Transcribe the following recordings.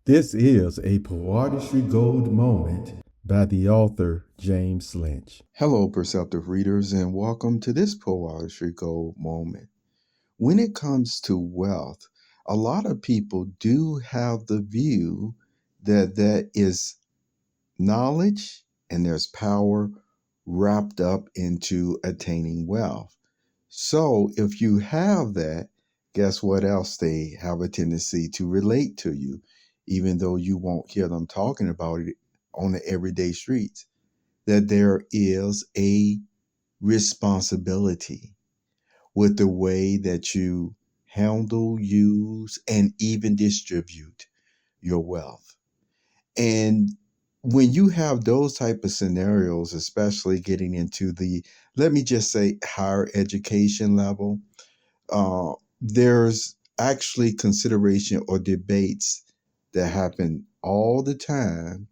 This is a Poeartistry Gold Moment by the author James Lynch. Hello, perceptive readers, and welcome to this Poeartistry Gold Moment. When it comes to wealth, a lot of people do have the view that there is knowledge and there's power wrapped up into attaining wealth. So if you have that, guess what else they have a tendency to relate to you, even though you won't hear them talking about it on the everyday streets, that there is a responsibility with the way that you handle, use, and even distribute your wealth. And when you have those type of scenarios, especially getting into the, let me just say, higher education level, there's actually consideration or debates that happen all the time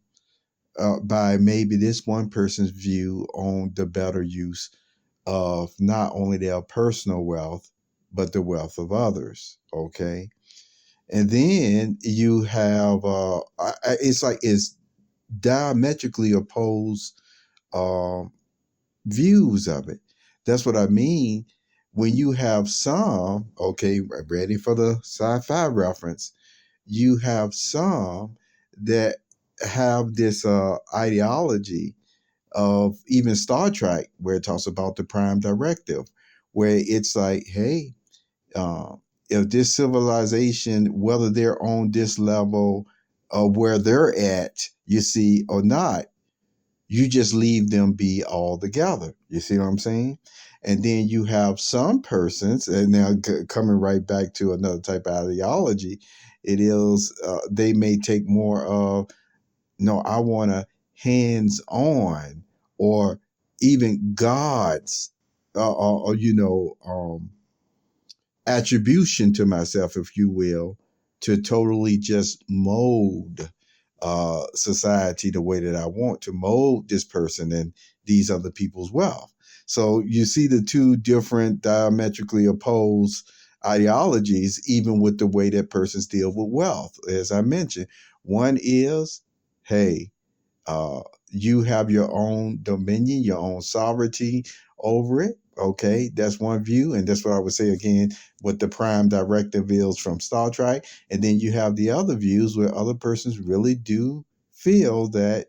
by maybe this one person's view on the better use of not only their personal wealth, but the wealth of others. Okay. And then you have, it's diametrically opposed uh, views of it. That's what I mean. When you have some, okay, ready for the sci-fi reference, you have some that have this ideology of even Star Trek, where it talks about the prime directive, where it's like, hey, uh, if this civilization, whether they're on this level of where they're at, you see, or not, you just leave them be altogether. You see what I'm saying? And then you have some persons, and now coming right back to another type of ideology, it is they may take more of, no, I want a hands on or even God's, attribution to myself, if you will, to totally just mold society the way that I want to mold this person and these other people's wealth. So you see the two different diametrically opposed ideologies, even with the way that persons deal with wealth. As I mentioned, one is, hey, you have your own dominion, your own sovereignty over it. Okay, that's one view, and that's what I would say again. What the prime directive is from Star Trek, and then you have the other views where other persons really do feel that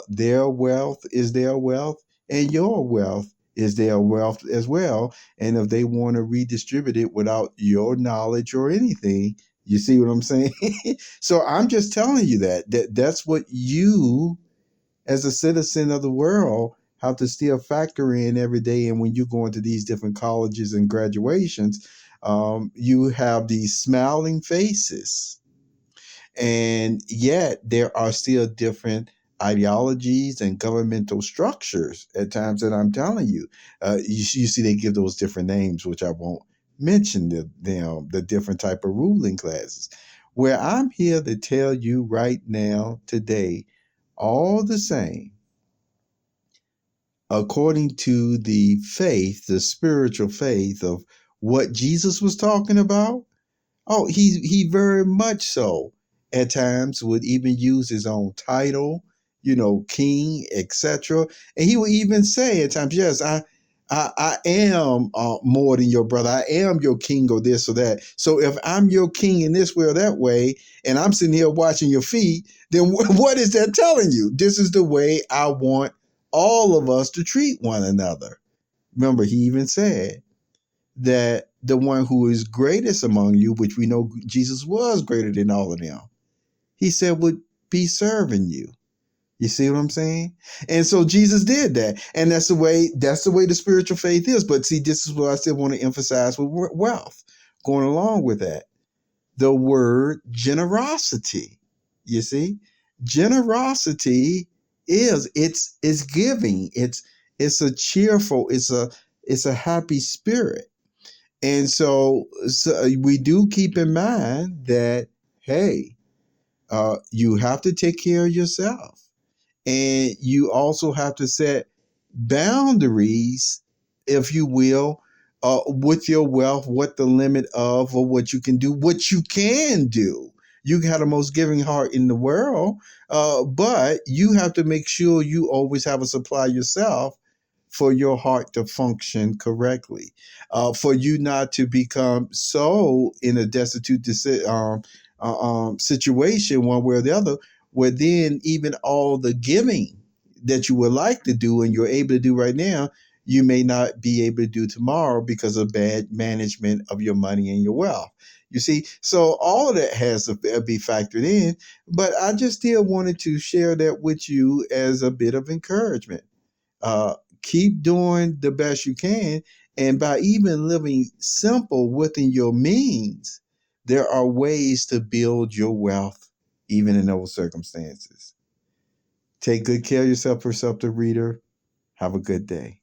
their wealth is their wealth, and your wealth is their wealth as well. And if they want to redistribute it without your knowledge or anything, you see what I'm saying? So I'm just telling you that's what you, as a citizen of the world, have to still factor in every day. And when you go into these different colleges and graduations, you have these smiling faces, and yet there are still different ideologies and governmental structures at times that I'm telling you. You see, they give those different names, which I won't mention the different type of ruling classes. Where I'm here to tell you right now, today, all the same, according to the faith, the spiritual faith of what Jesus was talking about. Oh, he very much so at times would even use his own title, king, etc. And he would even say at times, yes, I am more than your brother. I am your king or this or that. So if I'm your king in this way or that way, and I'm sitting here watching your feet, then what is that telling you? This is the way I want all of us to treat one another. Remember, he even said that the one who is greatest among you, which we know Jesus was greater than all of them, he said would be serving you. You see what I'm saying? And so Jesus did that. And that's the way the spiritual faith is. But see, this is what I still want to emphasize with wealth. Going along with that, the word generosity. You see? Generosity it's giving. It's a cheerful, it's a happy spirit. And so we do keep in mind that, hey, you have to take care of yourself. And you also have to set boundaries, if you will, with your wealth, what the limit of or what you can do, what you can do. You can have the most giving heart in the world, but you have to make sure you always have a supply yourself for your heart to function correctly, for you not to become so in a destitute situation one way or the other, where then even all the giving that you would like to do and you're able to do right now, you may not be able to do tomorrow because of bad management of your money and your wealth. You see, so all of that has to be factored in. But I just still wanted to share that with you as a bit of encouragement. Uh, Keep doing the best you can. And by even living simple within your means, there are ways to build your wealth, even in those circumstances. Take good care of yourself, perceptive reader. Have a good day.